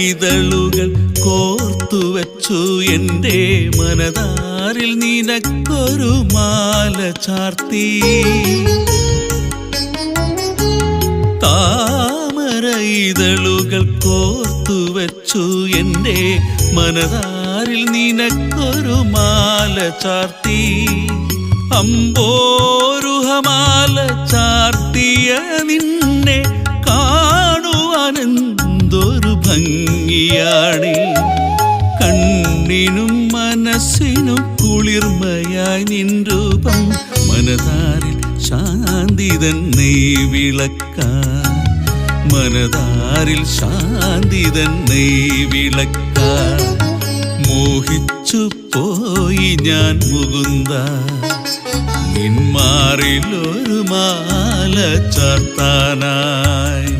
ഇതളുകൾ കോർത്തുവച്ചു എൻ്റെ മനതാരിൽ നിനക്കൊരു മാല ചാർത്തി. താമര ഇതളുകൾ കോർത്തുവച്ചു എൻ്റെ മനതാരിൽ നിനക്കൊരു മാല ചാർത്തി. അമ്പോരുഹമാല ചാർത്തിയ നിന്നെ കാണുവാനെന്തൊരു ഭംഗിയാണേ. കണ്ണിനും മനസ്സിനും കുളിർമയായി നിൻ രൂപം മനതാരിൽ ശാന്തി തന്നെ വിളക്കാൻ. മനതാരിൽ ശാന്തി തന്നെ വിളക്കാൻ. മോഹിച്ചു പോയി ഞാൻ മുകുന്ദ നിന്മാറിലൊരു മാല ചാർത്താനായി.